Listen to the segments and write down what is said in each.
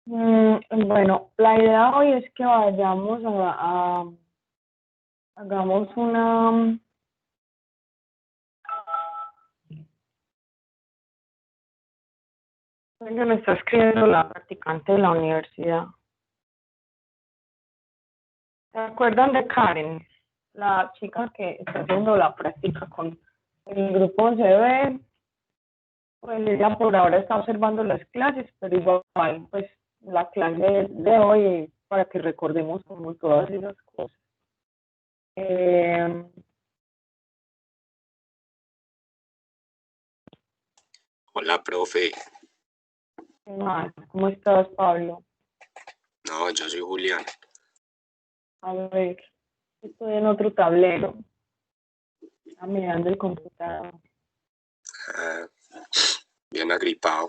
Bueno, la idea hoy es que vayamos hagamos una, que me está escribiendo la practicante de la universidad. ¿Se acuerdan de Karen? La chica que está haciendo la práctica con el grupo CB. Pues ella por ahora está observando las clases, pero igual, pues la clase de hoy para que recordemos como todas esas cosas. Eh, Hola, profe. ¿Qué más? ¿Cómo estás, Pablo? No, yo soy Julián. A ver, estoy en otro tablero, está mirando el computador. Bien agripado.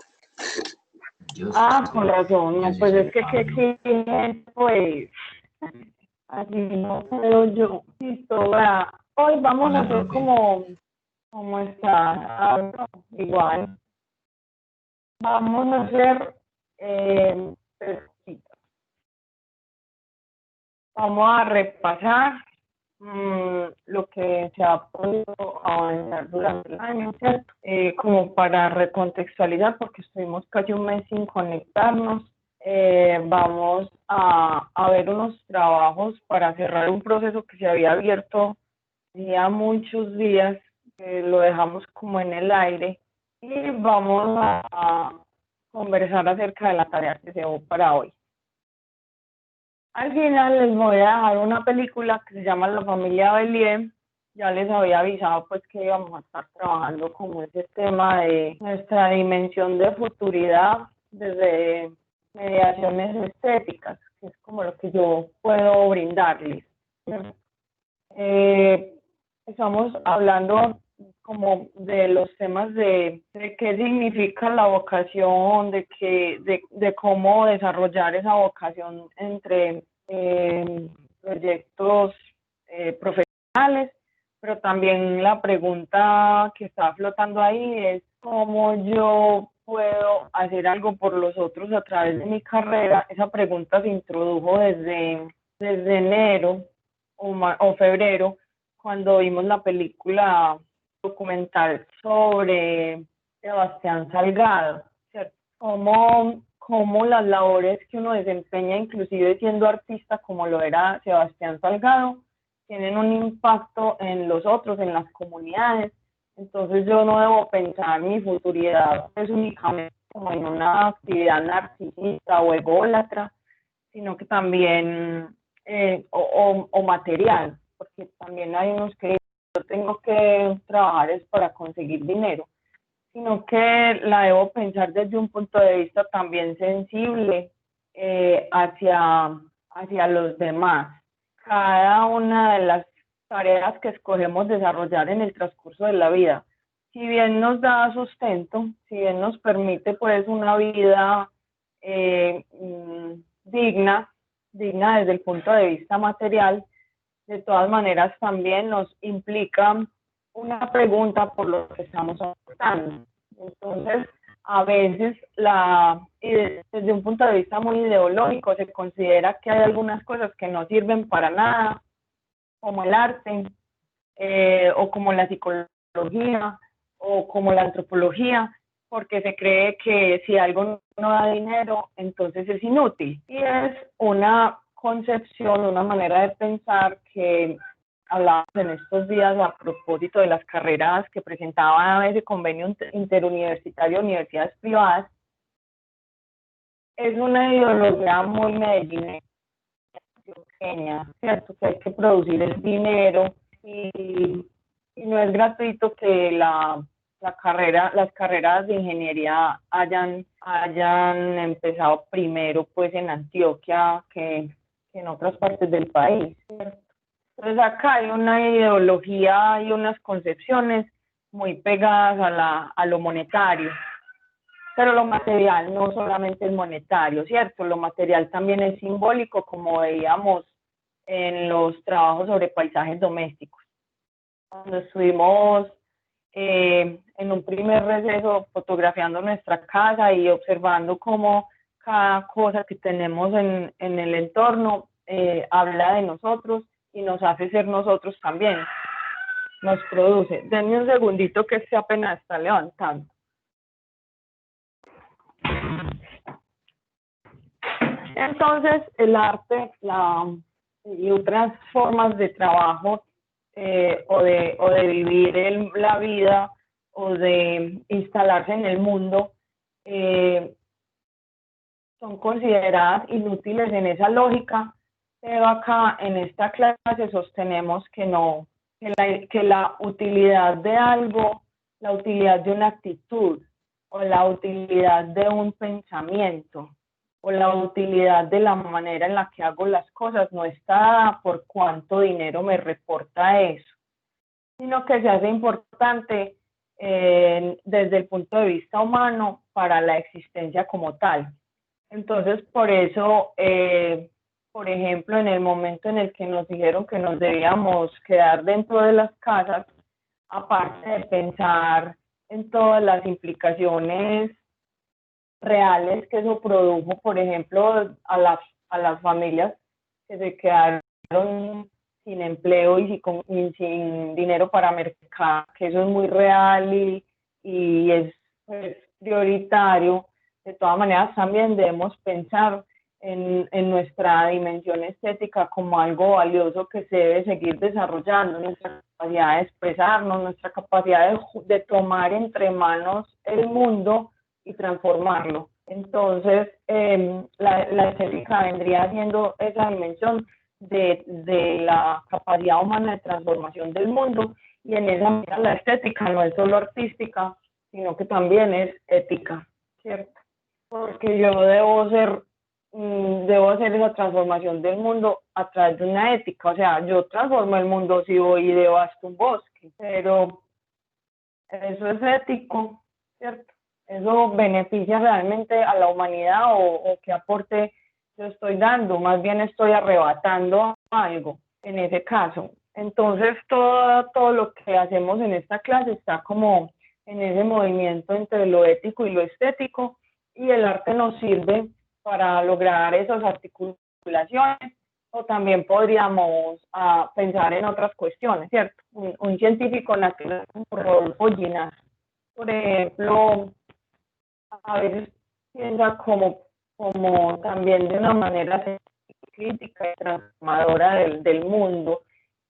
Con razón, no, pues es que qué exigente, pues, así no puedo yo. Listo, vea, hoy vamos a hacer como está, no, igual, vamos a hacer, tres cositas. Vamos a repasar lo que se ha podido avanzar durante el año, ¿cierto? Como para recontextualizar, porque estuvimos casi un mes sin conectarnos. Vamos a ver unos trabajos para cerrar un proceso que se había abierto ya muchos días, lo dejamos como en el aire, y vamos a conversar acerca de la tarea que se dio para hoy. Al final les voy a dejar una película que se llama La familia Bellier. Ya les había avisado pues que íbamos a estar trabajando como ese tema de nuestra dimensión de futuridad desde mediaciones estéticas, que es como lo que yo puedo brindarles. Estamos hablando como de los temas de qué significa la vocación, de cómo desarrollar esa vocación entre proyectos profesionales, pero también la pregunta que está flotando ahí es cómo yo puedo hacer algo por los otros a través de mi carrera. Esa pregunta se introdujo desde enero o febrero, cuando vimos la película documental sobre Sebastián Salgado, ¿cierto? Cómo las labores que uno desempeña, inclusive siendo artista como lo era Sebastián Salgado, tienen un impacto en los otros, en las comunidades. Entonces yo no debo pensar mi futuridad pues únicamente como en una actividad narcisista o ególatra, sino que también o material, porque también hay unos que yo tengo que trabajar es para conseguir dinero, sino que la debo pensar desde un punto de vista también sensible hacia los demás. Cada una de las tareas que escogemos desarrollar en el transcurso de la vida, si bien nos da sustento, si bien nos permite pues una vida digna desde el punto de vista material, de todas maneras también nos implica una pregunta por lo que estamos aportando. Entonces, a veces, desde un punto de vista muy ideológico, se considera que hay algunas cosas que no sirven para nada, como el arte, o como la psicología, o como la antropología, porque se cree que si algo no da dinero, entonces es inútil. Y es una concepción, una manera de pensar que hablábamos en estos días a propósito de las carreras que presentaba ese convenio interuniversitario de universidades privadas. Es una ideología muy medellinera, ¿cierto? Que hay que producir el dinero y no es gratuito que las carreras de ingeniería hayan empezado primero pues en Antioquia que en otras partes del país, ¿cierto? Entonces acá hay una ideología y unas concepciones muy pegadas a lo monetario, pero lo material no solamente es monetario, ¿cierto? Lo material también es simbólico, como veíamos en los trabajos sobre paisajes domésticos. Cuando estuvimos en un primer receso fotografiando nuestra casa y observando cómo cada cosa que tenemos en el entorno habla de nosotros y nos hace ser nosotros también, nos produce. Denme un segundito que este apenas está levantando. Entonces, el arte y otras formas de trabajo o de vivir la vida o de instalarse en el mundo son consideradas inútiles en esa lógica, pero acá en esta clase sostenemos que no, que la utilidad de algo, la utilidad de una actitud o la utilidad de un pensamiento o la utilidad de la manera en la que hago las cosas no está dada por cuánto dinero me reporta eso, sino que se hace importante desde el punto de vista humano para la existencia como tal. Entonces, por eso, por ejemplo, en el momento en el que nos dijeron que nos debíamos quedar dentro de las casas, aparte de pensar en todas las implicaciones reales que eso produjo, por ejemplo, a las familias que se quedaron sin empleo y sin dinero para mercar, que eso es muy real y es pues, prioritario. De todas maneras, también debemos pensar en nuestra dimensión estética como algo valioso que se debe seguir desarrollando, nuestra capacidad de expresarnos, nuestra capacidad de tomar entre manos el mundo y transformarlo. Entonces, la estética vendría siendo esa dimensión de la capacidad humana de transformación del mundo, y en esa medida la estética no es solo artística, sino que también es ética, ¿cierto? Porque yo debo hacer esa transformación del mundo a través de una ética. O sea, yo transformo el mundo si voy y devasto un bosque, pero eso es ético, ¿cierto? Eso beneficia realmente a la humanidad o qué aporte yo estoy dando, más bien estoy arrebatando algo en ese caso. Entonces todo lo que hacemos en esta clase está como en ese movimiento entre lo ético y lo estético, y el arte nos sirve para lograr esas articulaciones, o también podríamos pensar en otras cuestiones, ¿cierto? Un científico natural como Rodolfo Ginás, por ejemplo, a veces piensa como también de una manera crítica y transformadora del mundo,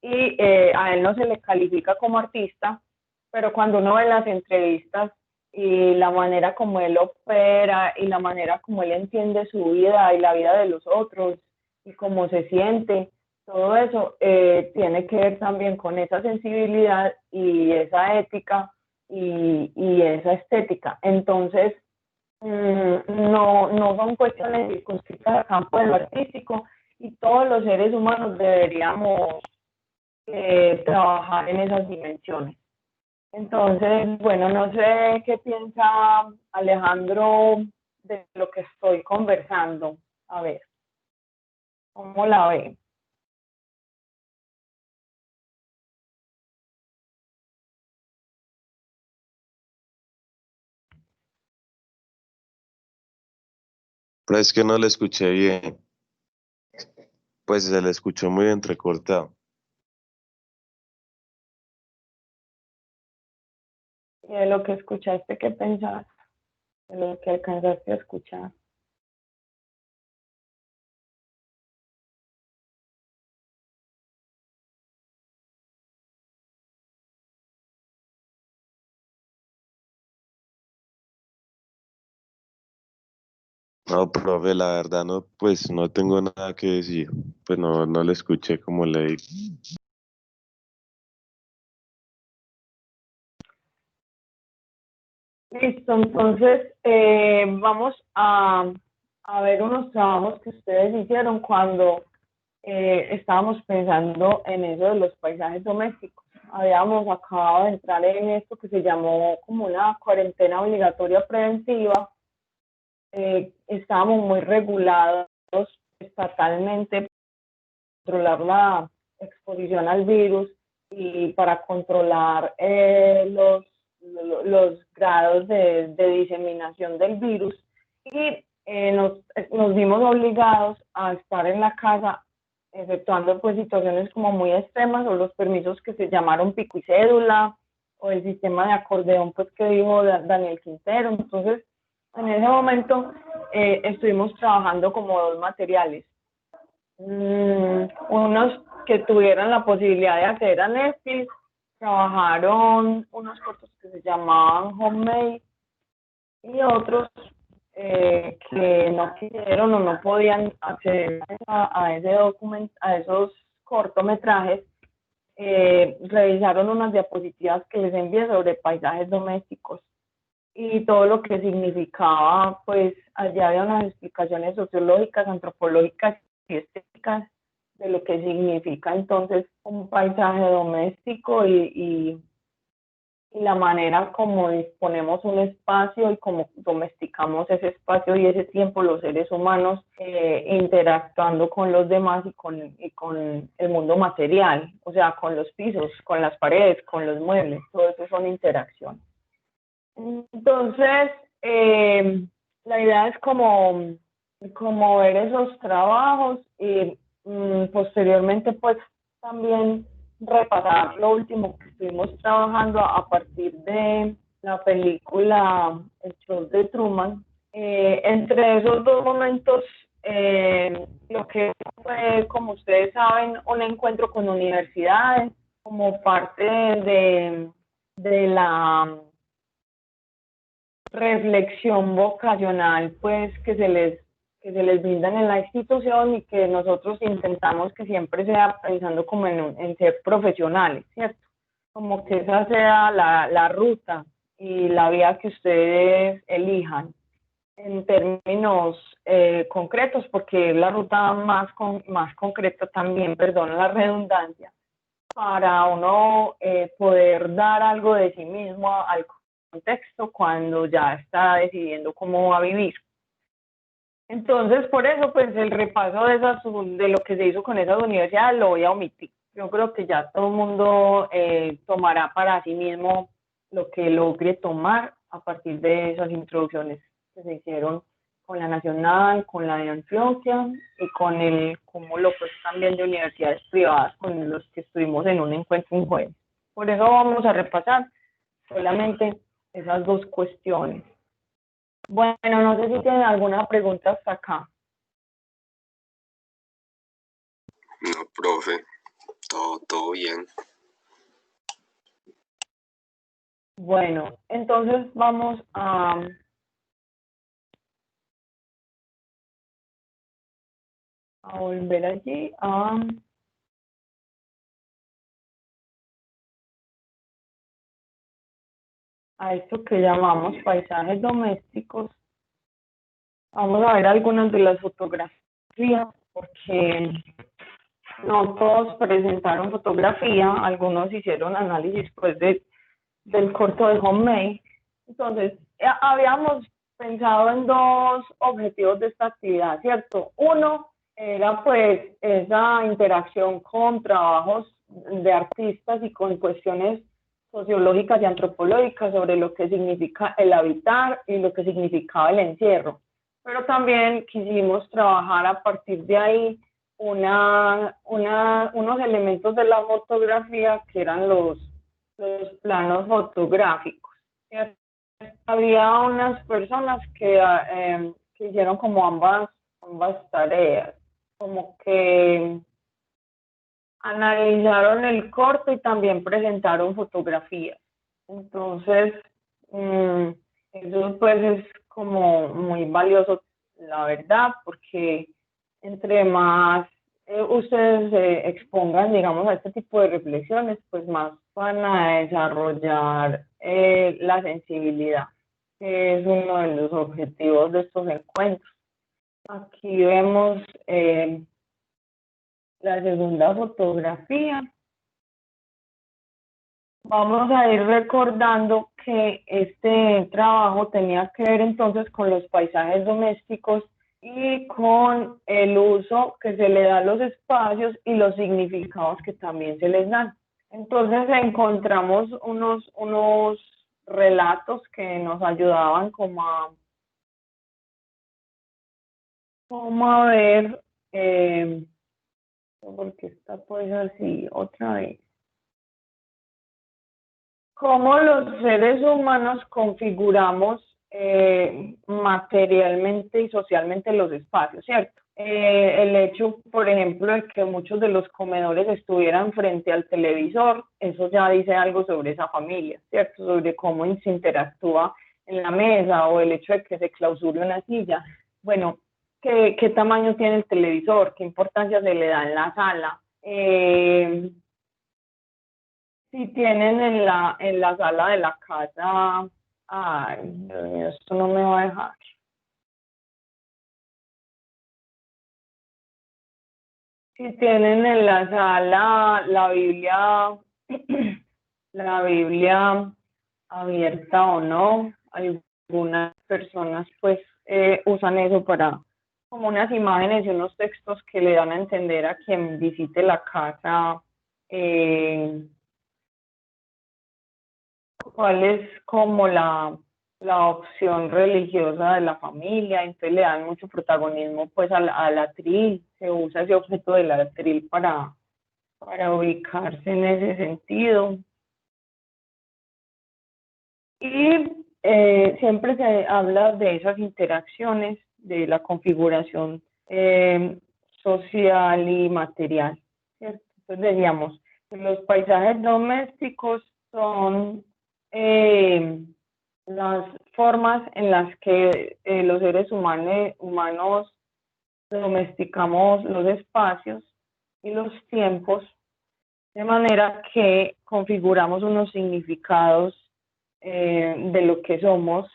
y a él no se le califica como artista, pero cuando uno ve las entrevistas y la manera como él opera y la manera como él entiende su vida y la vida de los otros y cómo se siente, todo eso tiene que ver también con esa sensibilidad y esa ética y esa estética. Entonces, no son cuestiones circunscritas al campo de lo artístico, y todos los seres humanos deberíamos trabajar en esas dimensiones. Entonces, bueno, no sé qué piensa Alejandro de lo que estoy conversando. A ver, ¿cómo la ve? Pero es que no le escuché bien, pues se le escuchó muy entrecortado. Y de lo que escuchaste, ¿qué pensás? De lo que alcanzaste a escuchar. No, profe, la verdad no, pues no tengo nada que decir, pues no le escuché como le digo. Listo, entonces vamos a ver unos trabajos que ustedes hicieron cuando estábamos pensando en eso de los paisajes domésticos. Habíamos acabado de entrar en esto que se llamó como una cuarentena obligatoria preventiva. Estábamos muy regulados estatalmente para controlar la exposición al virus y para controlar los grados de diseminación del virus, y nos vimos obligados a estar en la casa, exceptuando pues situaciones como muy extremas o los permisos que se llamaron pico y cédula o el sistema de acordeón pues que dijo Daniel Quintero. Entonces, en ese momento estuvimos trabajando como dos materiales. Unos que tuvieran la posibilidad de acceder a Netflix, trabajaron unos cortos que se llamaban Homemade y otros que no quisieron o no podían acceder a esos cortometrajes, revisaron unas diapositivas que les envié sobre paisajes domésticos y todo lo que significaba, pues allá había unas explicaciones sociológicas, antropológicas y estéticas de lo que significa entonces un paisaje doméstico y la manera como disponemos un espacio y cómo domesticamos ese espacio y ese tiempo los seres humanos, interactuando con los demás y con el mundo material, o sea, con los pisos, con las paredes, con los muebles, todo eso son interacciones. Entonces, la idea es como ver esos trabajos y posteriormente pues también repasar lo último que estuvimos trabajando a partir de la película El Show de Truman. Entre esos dos momentos, lo que fue, como ustedes saben, un encuentro con universidades como parte de la reflexión vocacional pues que se les brindan en la institución y que nosotros intentamos que siempre sea pensando como en ser profesionales, ¿cierto? Como que esa sea la ruta y la vía que ustedes elijan en términos concretos, porque es la ruta más concreta también, perdón la redundancia, para uno poder dar algo de sí mismo al contexto cuando ya está decidiendo cómo va a vivir. Entonces, por eso, pues el repaso de lo que se hizo con esas universidades lo voy a omitir. Yo creo que ya todo el mundo tomará para sí mismo lo que logre tomar a partir de esas introducciones que se hicieron con la nacional, con la de Antioquia y con el cúmulo pues también de universidades privadas con los que estuvimos en un encuentro un jueves. Por eso vamos a repasar solamente esas dos cuestiones. Bueno, no sé si tienen alguna pregunta hasta acá. No, profe, todo bien. Bueno, entonces vamos a volver allí a esto que llamamos paisajes domésticos. Vamos a ver algunas de las fotografías, porque no todos presentaron fotografía, algunos hicieron análisis pues del corto de Homemade. Entonces, habíamos pensado en dos objetivos de esta actividad, ¿cierto? Uno era pues esa interacción con trabajos de artistas y con cuestiones sociológicas y antropológicas sobre lo que significa el habitar y lo que significaba el encierro. Pero también quisimos trabajar a partir de ahí unos elementos de la fotografía que eran los planos fotográficos. Había unas personas que hicieron como ambas tareas, como que analizaron el corto y también presentaron fotografías. Entonces, eso pues es como muy valioso, la verdad, porque entre más ustedes se expongan, digamos, a este tipo de reflexiones, pues más van a desarrollar la sensibilidad, que es uno de los objetivos de estos encuentros. Aquí vemos la segunda fotografía. Vamos a ir recordando que este trabajo tenía que ver entonces con los paisajes domésticos y con el uso que se le da a los espacios y los significados que también se les dan. Entonces encontramos unos relatos que nos ayudaban como Vamos a ver, porque está pues así, otra vez. ¿Cómo los seres humanos configuramos materialmente y socialmente los espacios, cierto? El hecho, por ejemplo, de que muchos de los comedores estuvieran frente al televisor, eso ya dice algo sobre esa familia, ¿cierto? Sobre cómo se interactúa en la mesa, o el hecho de que se clausure una silla. Bueno, ¿qué tamaño tiene el televisor? ¿Qué importancia se le da en la sala? Si tienen en la sala de la casa, ay, Dios mío, esto no me va a dejar. Si tienen en la sala la Biblia, la Biblia abierta o no, algunas personas pues usan eso para como unas imágenes y unos textos que le dan a entender a quien visite la casa cuál es como la opción religiosa de la familia, entonces le dan mucho protagonismo pues al atril, se usa ese objeto del atril para ubicarse en ese sentido. Y siempre se habla de esas interacciones, de la configuración social y material, ¿cierto? Entonces decíamos que los paisajes domésticos son las formas en las que los seres humanos domesticamos los espacios y los tiempos, de manera que configuramos unos significados de lo que somos,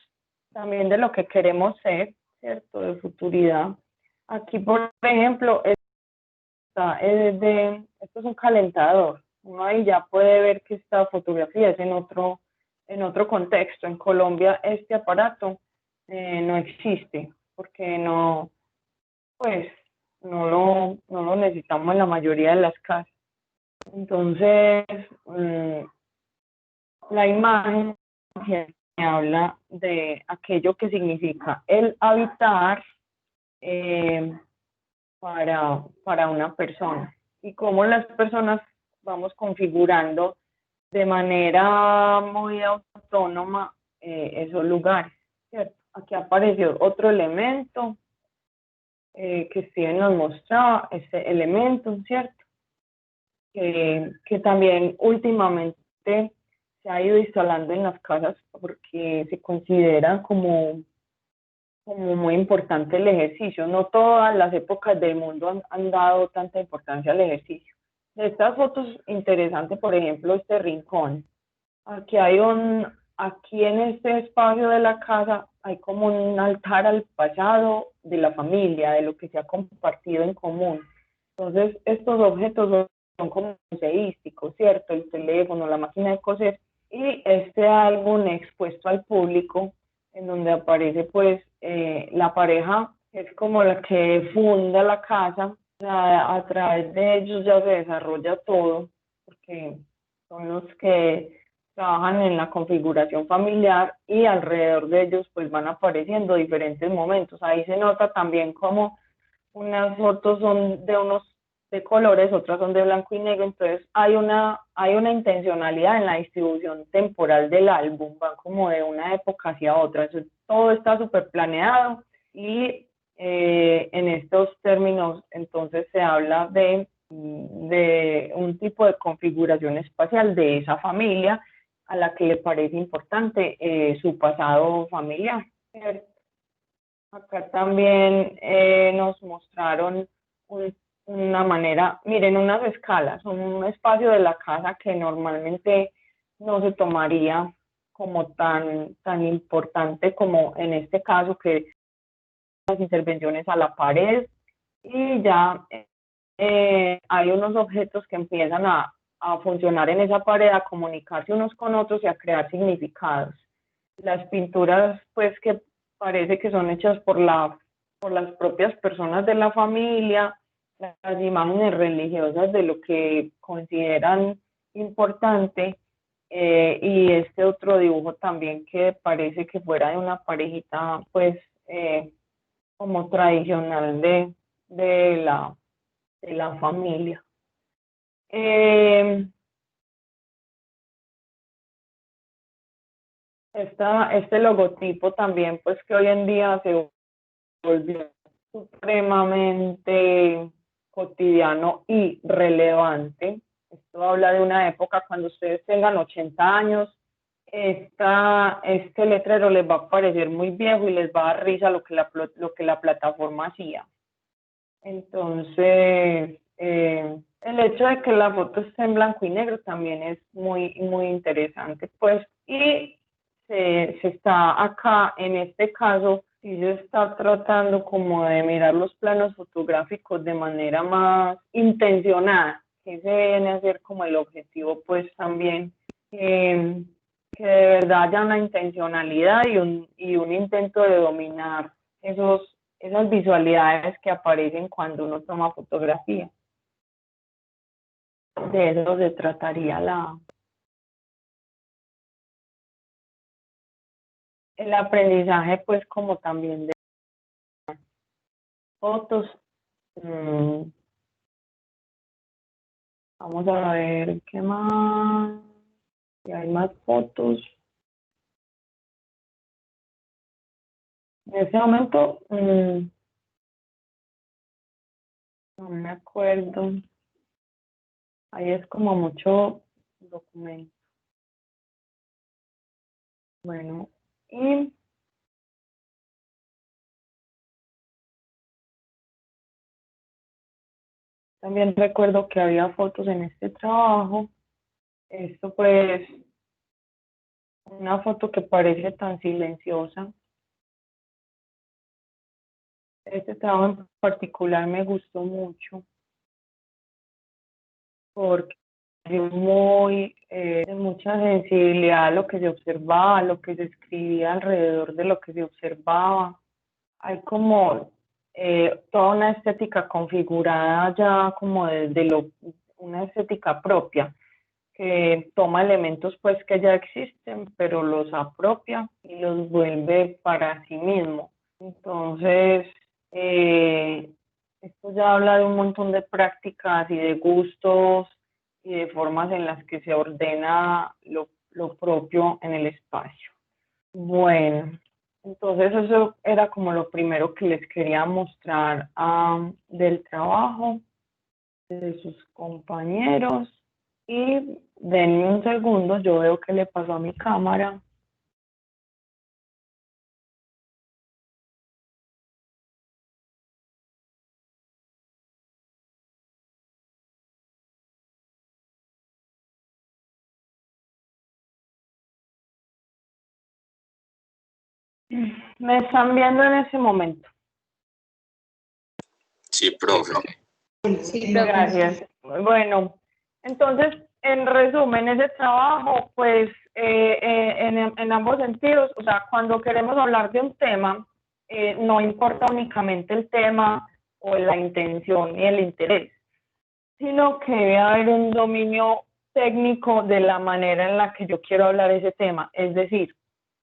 también de lo que queremos ser, ¿cierto? De futuridad. Aquí, por ejemplo, esto es un calentador. Uno ahí ya puede ver que esta fotografía es en otro contexto. En Colombia este aparato no existe porque pues, no lo necesitamos en la mayoría de las casas. Entonces, la imagen me habla de aquello que significa el habitar para una persona y cómo las personas vamos configurando de manera muy autónoma esos lugares, ¿cierto? Aquí apareció otro elemento que Steven nos mostraba, ese elemento, ¿cierto? Que también últimamente se ha ido instalando en las casas porque se considera como muy importante el ejercicio. No todas las épocas del mundo han dado tanta importancia al ejercicio. De estas fotos, interesante, por ejemplo, este rincón. Aquí en este espacio de la casa hay como un altar al pasado de la familia, de lo que se ha compartido en común. Entonces, estos objetos son como museísticos, ¿cierto? El teléfono, la máquina de coser y este álbum expuesto al público en donde aparece pues la pareja, es como la que funda la casa, o sea, a través de ellos ya se desarrolla todo, porque son los que trabajan en la configuración familiar y alrededor de ellos pues van apareciendo diferentes momentos. Ahí se nota también como unas fotos son de colores, otras son de blanco y negro, entonces hay una intencionalidad en la distribución temporal del álbum, van como de una época hacia otra, eso, todo está súper planeado y en estos términos entonces se habla de un tipo de configuración espacial de esa familia a la que le parece importante su pasado familiar. Acá también nos mostraron una manera, miren, unas escalas, un espacio de la casa que normalmente no se tomaría como tan importante como en este caso, que las intervenciones a la pared y ya hay unos objetos que empiezan a funcionar en esa pared, a comunicarse unos con otros y a crear significados. Las pinturas, pues, que parece que son hechas por las propias personas de la familia, las imágenes religiosas de lo que consideran importante, y este otro dibujo también que parece que fuera de una parejita, pues, como tradicional de la familia. Este logotipo también, pues que hoy en día se volvió supremamente cotidiano y relevante. Esto habla de una época cuando ustedes tengan 80 años, este letrero les va a parecer muy viejo y les va a dar risa lo que la plataforma hacía. Entonces, el hecho de que la foto esté en blanco y negro también es muy, muy interesante, pues, y se está acá, en este caso, sí se está tratando como de mirar los planos fotográficos de manera más intencionada, que se viene a ser como el objetivo, pues, también, que de verdad haya una intencionalidad y un intento de dominar esas visualidades que aparecen cuando uno toma fotografía. De eso se trataría el aprendizaje, pues como también de fotos. Vamos a ver qué más, si hay más fotos. En ese momento no me acuerdo. Ahí es como mucho documento. Bueno, y también recuerdo que había fotos en este trabajo. Esto pues, una foto que parece tan silenciosa. Este trabajo en particular me gustó mucho porque dio de mucha sensibilidad a lo que se observaba, a lo que se escribía alrededor de lo que se observaba. Hay como toda una estética configurada ya como desde una estética propia que toma elementos pues que ya existen, pero los apropia y los vuelve para sí mismo. Entonces, esto ya habla de un montón de prácticas y de gustos y de formas en las que se ordena lo propio en el espacio. Bueno, entonces eso era como lo primero que les quería mostrar del trabajo de sus compañeros. Y denme un segundo, yo veo que le pasó a mi cámara. ¿Me están viendo en ese momento? Sí, profe. Sí, profe. Gracias. Bueno, entonces, en resumen, ese trabajo, pues, en ambos sentidos, o sea, cuando queremos hablar de un tema, no importa únicamente el tema o la intención ni el interés, sino que debe haber un dominio técnico de la manera en la que yo quiero hablar ese tema. Es decir,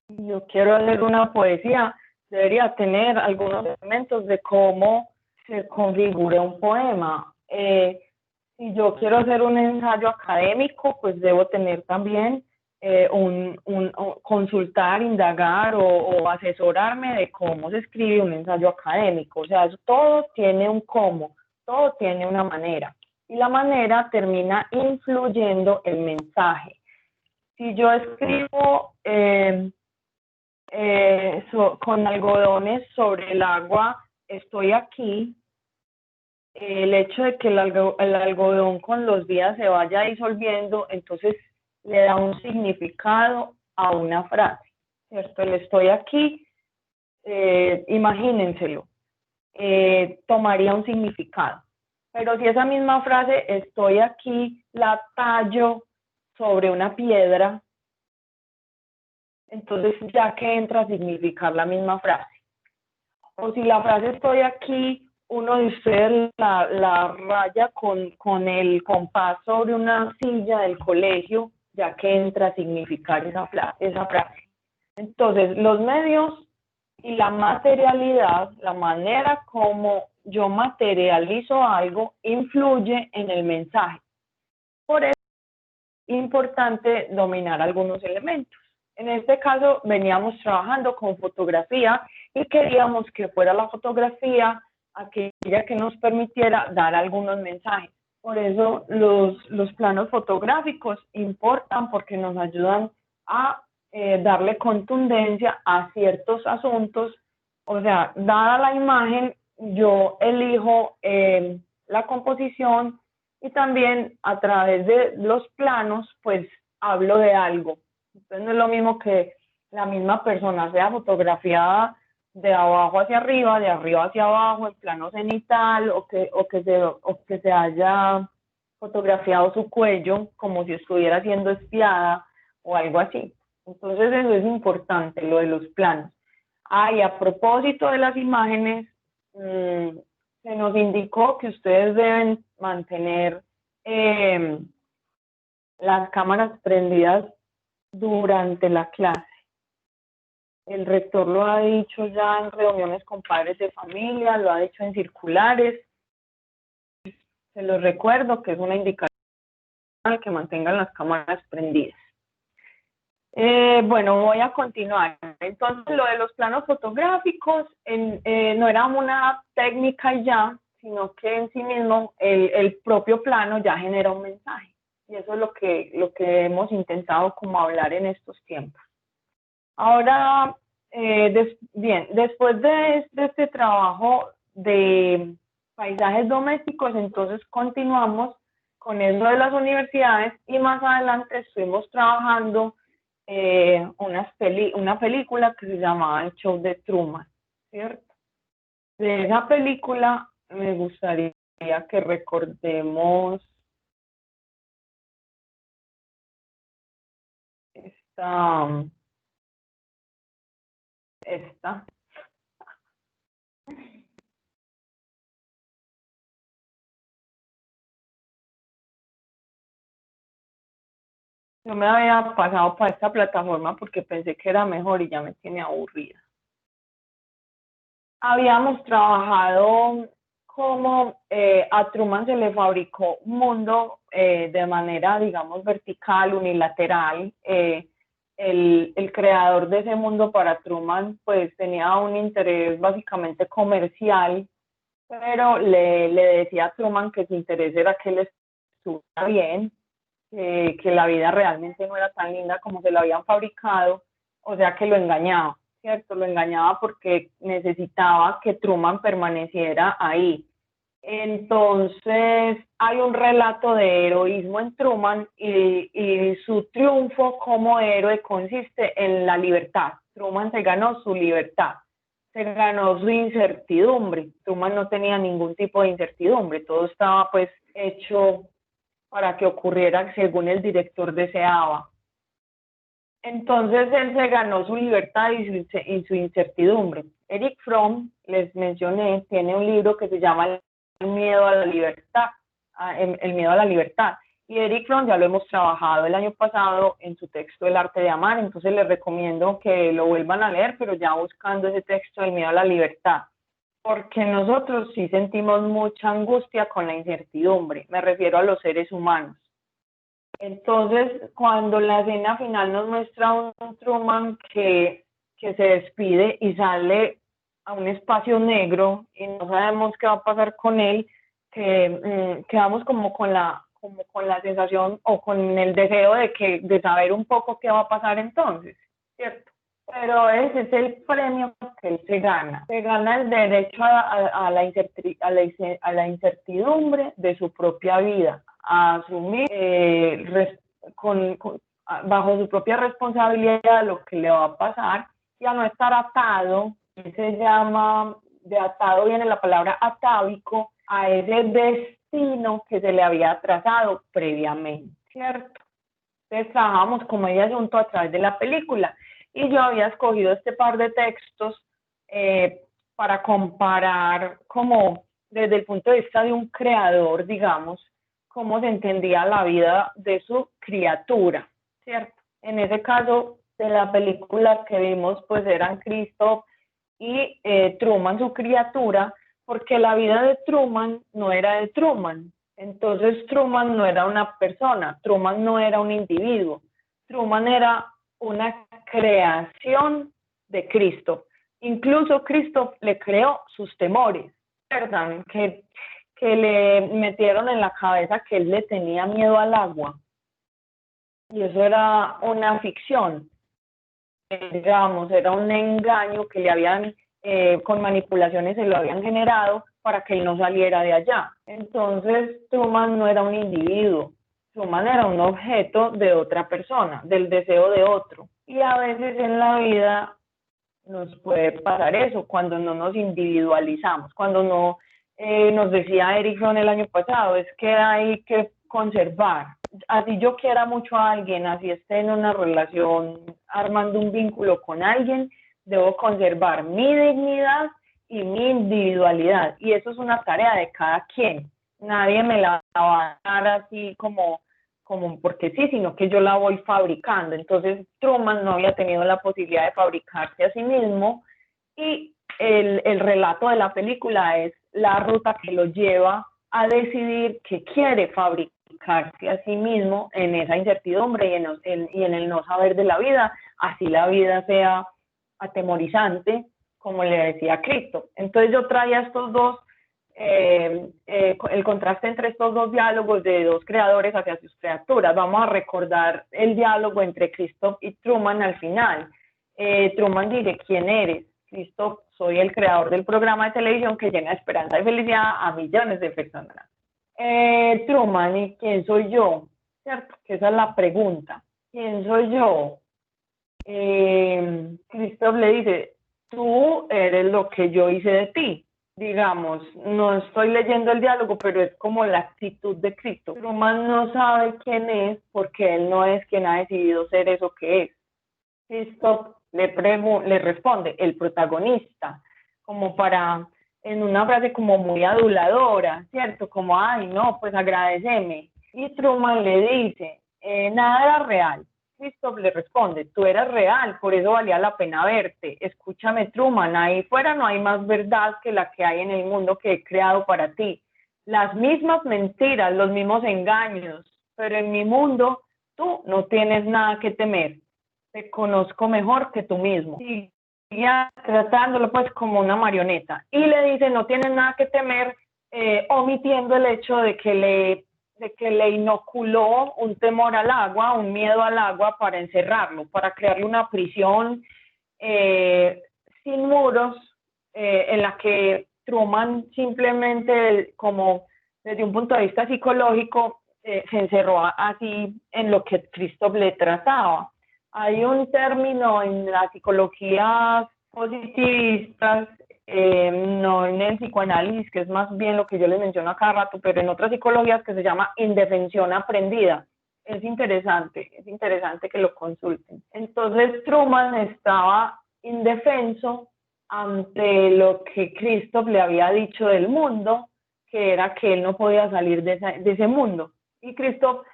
yo quiero leer una poesía, debería tener algunos elementos de cómo se configura un poema. Si yo quiero hacer un ensayo académico, pues debo tener también consultar, indagar o asesorarme de cómo se escribe un ensayo académico. O sea, eso todo tiene un cómo, todo tiene una manera. Y la manera termina influyendo el mensaje. Si yo escribo con algodones sobre el agua, estoy aquí, el hecho de que el algodón con los días se vaya disolviendo, entonces le da un significado a una frase, ¿cierto? El estoy aquí, imagínenselo, tomaría un significado. Pero si esa misma frase, estoy aquí, la tallo sobre una piedra, entonces ya que entra a significar la misma frase. O si la frase estoy aquí, uno de ustedes la raya con el compás sobre una silla del colegio, ya que entra a significar esa frase. Entonces, los medios y la materialidad, la manera como yo materializo algo, influye en el mensaje. Por eso es importante dominar algunos elementos. En este caso veníamos trabajando con fotografía y queríamos que fuera la fotografía aquella que nos permitiera dar algunos mensajes. Por eso los planos fotográficos importan porque nos ayudan a darle contundencia a ciertos asuntos. O sea, dada la imagen, yo elijo la composición y también a través de los planos, pues hablo de algo. Entonces no es lo mismo que la misma persona sea fotografiada de abajo hacia arriba, de arriba hacia abajo, en plano cenital, o que se haya fotografiado su cuello como si estuviera siendo espiada o algo así. Entonces eso es importante, lo de los planos. Y a propósito de las imágenes, se nos indicó que ustedes deben mantener las cámaras prendidas durante la clase. El rector lo ha dicho ya en reuniones con padres de familia, lo ha dicho en circulares. Se los recuerdo que es una indicación que mantengan las cámaras prendidas. Bueno, voy a continuar. Entonces, lo de los planos fotográficos no era una técnica ya, sino que en sí mismo el propio plano ya genera un mensaje. Y eso es lo que hemos intentado como hablar en estos tiempos. Ahora, después de este trabajo de paisajes domésticos, entonces continuamos con eso de las universidades y más adelante estuvimos trabajando una película que se llamaba El Show de Truman, ¿cierto? De esa película me gustaría que recordemos esta. Yo me había pasado para esta plataforma porque pensé que era mejor y ya me tiene aburrida. Habíamos trabajado cómo a Truman se le fabricó un mundo de manera, digamos, vertical, unilateral. El creador de ese mundo para Truman pues tenía un interés básicamente comercial, pero le decía a Truman que su interés era que él estuviera bien, que la vida realmente no era tan linda como se lo habían fabricado, o sea que lo engañaba, ¿cierto? Lo engañaba porque necesitaba que Truman permaneciera ahí. Entonces hay un relato de heroísmo en Truman y su triunfo como héroe consiste en la libertad. Truman se ganó su libertad, se ganó su incertidumbre. Truman no tenía ningún tipo de incertidumbre, todo estaba pues hecho para que ocurriera según el director deseaba. Entonces él se ganó su libertad y su incertidumbre. Erich Fromm, les mencioné, tiene un libro que se llama El miedo a la libertad, El miedo a la libertad. Y Erich Fromm ya lo hemos trabajado el año pasado en su texto El arte de amar, entonces les recomiendo que lo vuelvan a leer, pero ya buscando ese texto del miedo a la libertad. Porque nosotros sí sentimos mucha angustia con la incertidumbre, me refiero a los seres humanos. Entonces, cuando la escena final nos muestra un Truman que se despide y sale a un espacio negro y no sabemos qué va a pasar con él, que quedamos como con la sensación o con el deseo de saber un poco qué va a pasar entonces, ¿cierto? Pero ese es el premio que él se gana. Se gana el derecho a la incertidumbre de su propia vida, a asumir bajo su propia responsabilidad lo que le va a pasar y a no estar atado. Se llama, de atado viene la palabra atávico, a ese destino que se le había trazado previamente, ¿cierto? Entonces trabajamos como ese asunto a través de la película. Y yo había escogido este par de textos para comparar como desde el punto de vista de un creador, digamos, cómo se entendía la vida de su criatura, ¿cierto? En ese caso de la película que vimos, pues eran Christoph y Truman su criatura, porque la vida de Truman no era de Truman. Entonces Truman no era una persona, Truman no era un individuo, Truman era una creación de Cristo. Incluso Cristo le creó sus temores, ¿verdad? Que le metieron en la cabeza que él le tenía miedo al agua. Y eso era una ficción, digamos, era un engaño que le habían, con manipulaciones se lo habían generado para que él no saliera de allá. Entonces Truman no era un individuo, Truman era un objeto de otra persona, del deseo de otro. Y a veces en la vida nos puede pasar eso, cuando no nos individualizamos, cuando no, nos decía Erickson el año pasado, es que hay que conservar. Así yo quiera mucho a alguien, así esté en una relación, armando un vínculo con alguien, debo conservar mi dignidad y mi individualidad. Y eso es una tarea de cada quien. Nadie me la va a dar así como porque sí, sino que yo la voy fabricando. Entonces Truman no había tenido la posibilidad de fabricarse a sí mismo y el relato de la película es la ruta que lo lleva a decidir que quiere fabricarse a sí mismo en esa incertidumbre y en el no saber de la vida, así la vida sea atemorizante, como le decía Cristo. Entonces yo traía estos dos, el contraste entre estos dos diálogos de dos creadores hacia sus criaturas. Vamos a recordar el diálogo entre Cristo y Truman al final. Truman dice, ¿quién eres? Cristo, soy el creador del programa de televisión que llena esperanza y felicidad a millones de personas. Truman, ¿y quién soy yo? ¿Cierto? Que esa es la pregunta. ¿Quién soy yo? Cristo le dice, tú eres lo que yo hice de ti. Digamos, no estoy leyendo el diálogo, pero es como la actitud de Cristo. Truman no sabe quién es porque él no es quien ha decidido ser eso que es. Cristo le responde, el protagonista, como para, en una frase como muy aduladora, ¿cierto? Como, ay, no, pues agradeceme. Y Truman le dice, nada era real. Christoph le responde, tú eras real, por eso valía la pena verte. Escúchame, Truman, ahí fuera no hay más verdad que la que hay en el mundo que he creado para ti. Las mismas mentiras, los mismos engaños, pero en mi mundo tú no tienes nada que temer. Te conozco mejor que tú mismo. Y ya tratándolo pues como una marioneta. Y le dice, no tienes nada que temer, omitiendo el hecho de que le inoculó un temor al agua, un miedo al agua para encerrarlo, para crearle una prisión sin muros, en la que Truman simplemente, como desde un punto de vista psicológico, se encerró así en lo que Christoph le trataba. Hay un término en la psicología positivista, no en el psicoanálisis, que es más bien lo que yo les menciono a cada rato, pero en otras psicologías, que se llama indefensión aprendida. Es interesante que lo consulten. Entonces Truman estaba indefenso ante lo que Christoph le había dicho del mundo, que era que él no podía salir de ese mundo. Y Christoph,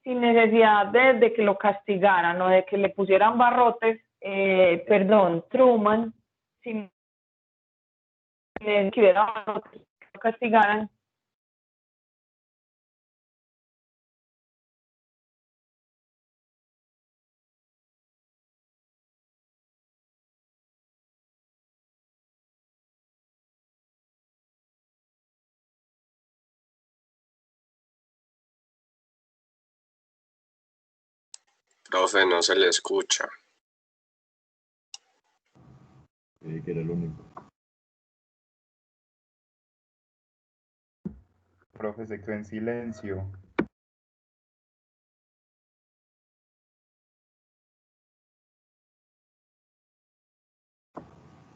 sin necesidad de que lo castigaran o de que le pusieran barrotes, Truman, sin que lo castigaran. Profe, no se le escucha. Que era el único. Profe, se quedó en silencio.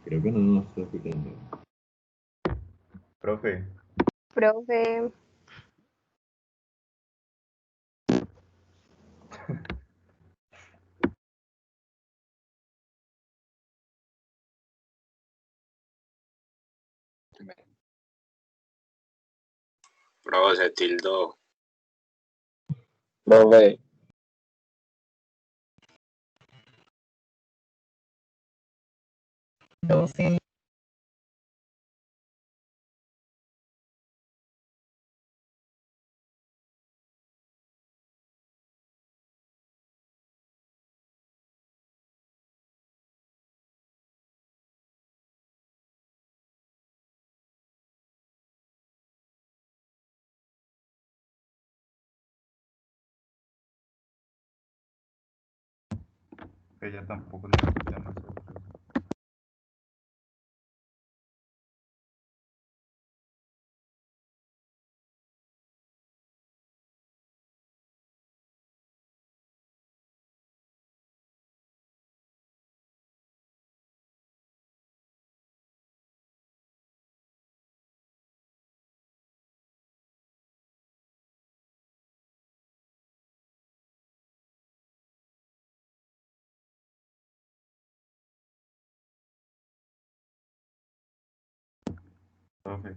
Creo que no nos está escuchando. Profe, Profe, Profe, se tildó. Profe, profe, Ella tampoco nos escucha a nosotros. Profe,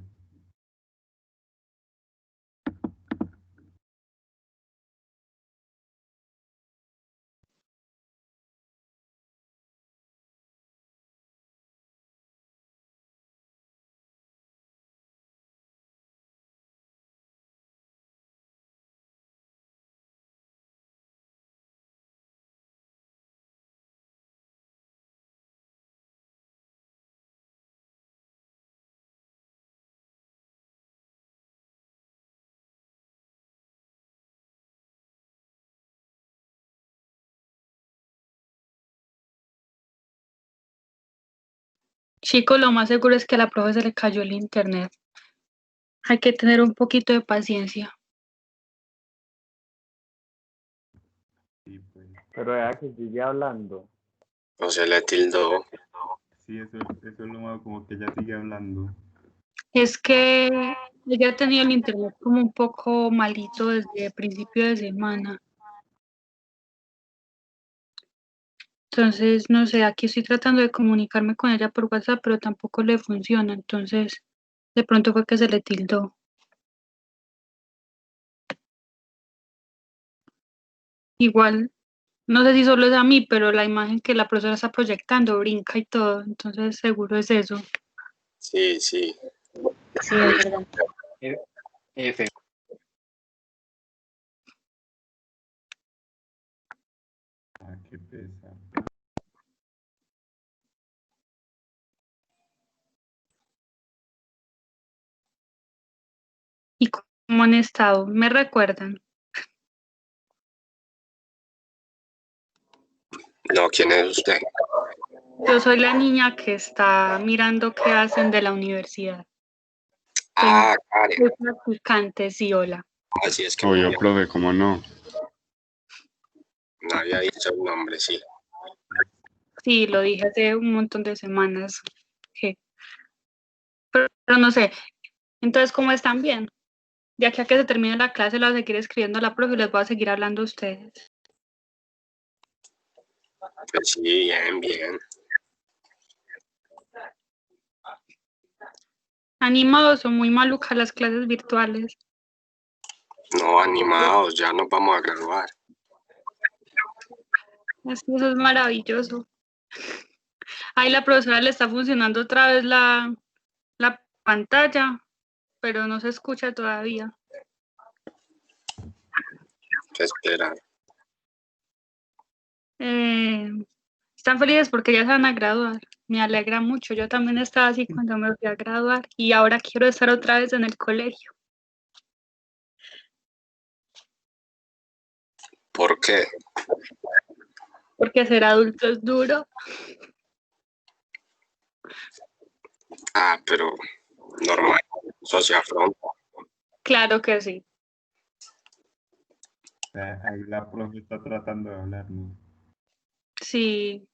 Chicos, lo más seguro es que a la profe se le cayó el internet. Hay que tener un poquito de paciencia. sí, pues. Pero vea que sigue hablando. No se le tildó. Sí, eso es lo malo, como que ella sigue hablando. Es que ella ha tenido el internet como un poco malito desde principio de semana. Entonces, no sé, aquí estoy tratando de comunicarme con ella por WhatsApp, pero tampoco le funciona. Entonces, de pronto fue que se le tildó. Igual, no sé si solo es a mí, pero la imagen que la profesora está proyectando brinca y todo. Entonces, seguro es eso. Sí, sí. Sí, es verdad. F. Ah, qué pesa. ¿Y cómo han estado? ¿Me recuerdan? No, ¿quién es usted? Yo soy la niña que está mirando qué hacen de la universidad. Ah, Karen. Soy practicante, sí, hola. Así es que no Obvio, había, profe, ¿cómo no? no había dicho el nombre, sí. Sí, lo dije hace un montón de semanas. que- Pero no sé. Entonces, ¿cómo están bien? De aquí a que se termine la clase, la voy a seguir escribiendo a la profe y les voy a seguir hablando a ustedes. Pues sí, bien, bien. Animados o muy malucas las clases virtuales. No, animados, ya nos vamos a graduar. Es que eso es maravilloso. Ahí la profesora le está funcionando otra vez la pantalla, pero no se escucha todavía. ¿Qué esperar? Están felices porque ya se van a graduar. Me alegra mucho. Yo también estaba así cuando me fui a graduar y ahora quiero estar otra vez en el colegio. ¿Por qué? Porque ser adulto es duro. Ah, pero normal. Eso se afronta. Claro que sí. O sea, ahí la profe está tratando de hablarnos. Sí.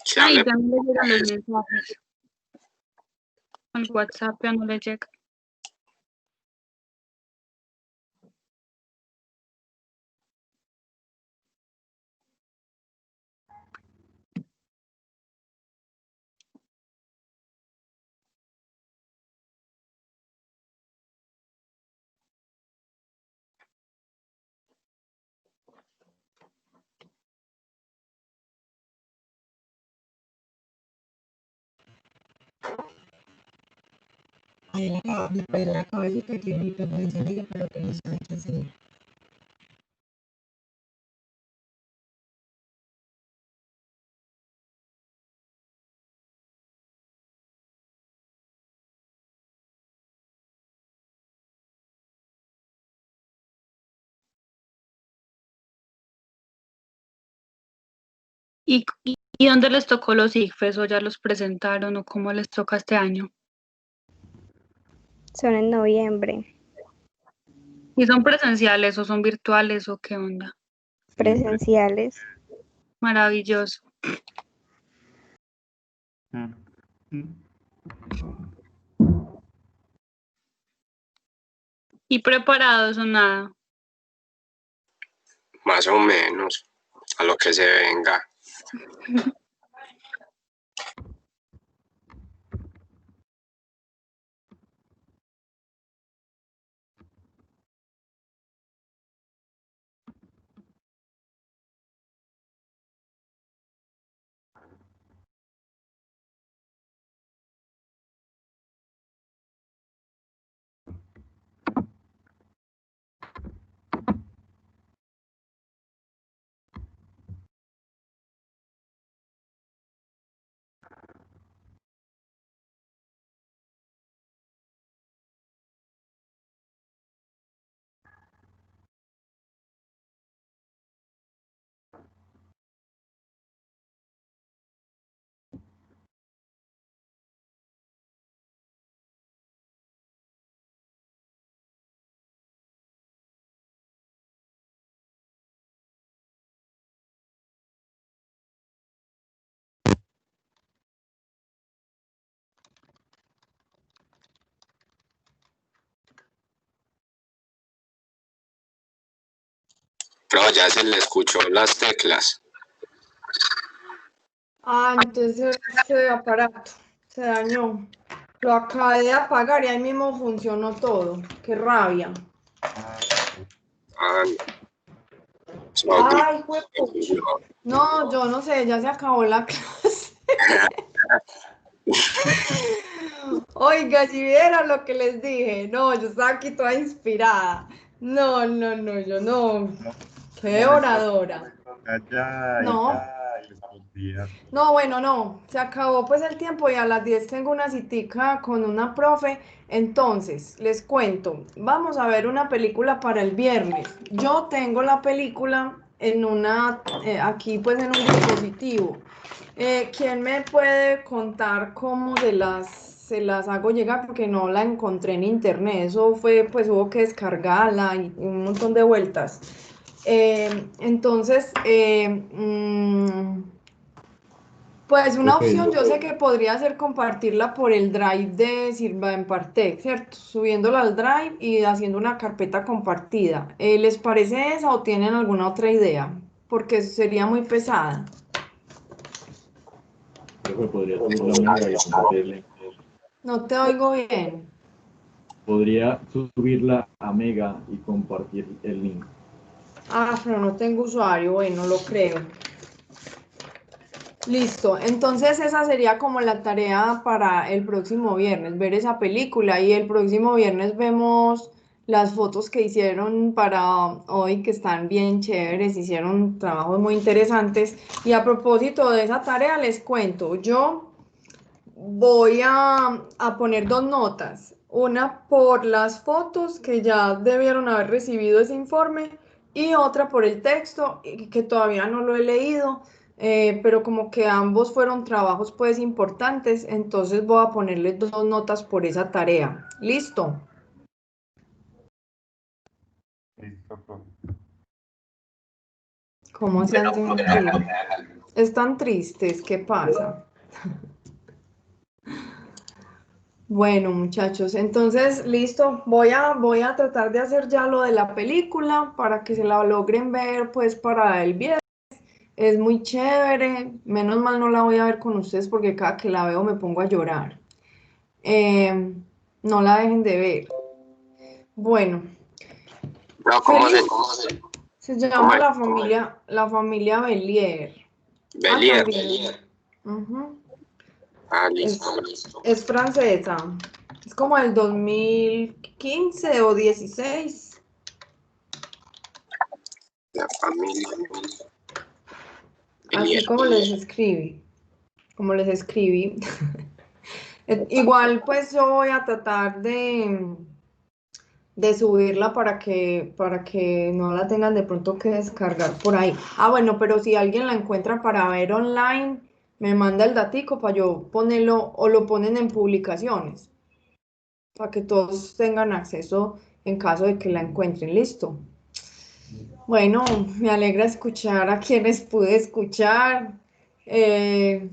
Se Ay, hable. ya no le llegan los mensajes. Al WhatsApp ya no le llega. Ahí la cabecita tiene hipertensión, pero que no sabe qué hacer. ¿Y dónde les tocó los ICFES o ya los presentaron o cómo les toca este año? Son en noviembre. ¿Y son presenciales o son virtuales o qué onda? Presenciales. Maravilloso. ¿Y preparados o nada? Más o menos, a lo que se venga. Pero ya se le escuchó las teclas. Ah, entonces ese aparato se dañó. Lo acabé de apagar y ahí mismo funcionó todo. Qué rabia. Ay, juepucha. No, yo no sé, ya se acabó la clase. Oiga, si vieran lo que les dije. No, yo estaba aquí toda inspirada. No, yo no. Qué oradora. No. No, bueno, no, se acabó pues el tiempo y a las 10 tengo una citica con una profe. Entonces, les cuento, vamos a ver una película para el viernes. Yo tengo la película en aquí pues en un dispositivo. ¿Quién me puede contar cómo se las hago llegar? Porque no la encontré en internet, eso fue, pues hubo que descargarla y un montón de vueltas. Entonces, pues una opción yo sé que podría ser compartirla por el drive de Sirva en Partec, ¿cierto? Subiéndola al drive y haciendo una carpeta compartida. ¿Les parece esa o tienen alguna otra idea? Porque sería muy pesada. Creo que podría subirla a Mega y compartirla. No te oigo bien. Podría subirla a Mega y compartir el link. Ah, pero no tengo usuario, bueno, lo creo. Listo, entonces esa sería como la tarea para el próximo viernes, ver esa película y el próximo viernes vemos las fotos que hicieron para hoy, que están bien chéveres, hicieron trabajos muy interesantes. Y a propósito de esa tarea les cuento, yo voy a poner 2 notas, una por las fotos que ya debieron haber recibido ese informe y otra por el texto que todavía no lo he leído. Pero como que ambos fueron trabajos pues importantes, entonces voy a ponerles 2 notas por esa tarea. ¿Listo? ¿Cómo se han sentido? ¿Están tristes? ¿Qué pasa? Bueno, muchachos, entonces, listo, voy a tratar de hacer ya lo de la película para que se la logren ver pues para el viernes. Es muy chévere, menos mal no la voy a ver con ustedes porque cada que la veo me pongo a llorar. No la dejen de ver. Bueno. No, ¿cómo se llama la familia Belier. Belier. Listo. Es francesa. Es como el 2015 o 16. La familia. Así como les escribí. Como les escribí. Igual, pues yo voy a tratar de subirla para que no la tengan de pronto que descargar por ahí. Ah, bueno, pero si alguien la encuentra para ver online, me manda el datico para yo ponerlo o lo ponen en publicaciones, para que todos tengan acceso en caso de que la encuentren. Listo. Bueno, me alegra escuchar a quienes pude escuchar. Me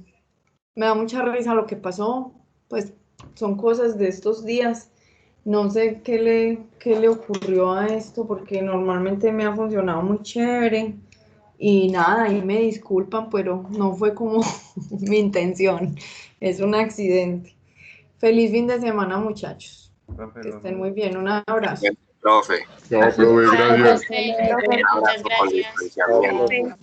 da mucha risa lo que pasó, pues son cosas de estos días. No sé qué le ocurrió a esto, porque normalmente me ha funcionado muy chévere. Y nada, ahí me disculpan, pero no fue como mi intención. Es un accidente. Feliz fin de semana, muchachos. Profe, Que los estén muy bien. Un abrazo. Profe, Chao, profe, gracias. un abrazo con distanciamiento. Profe.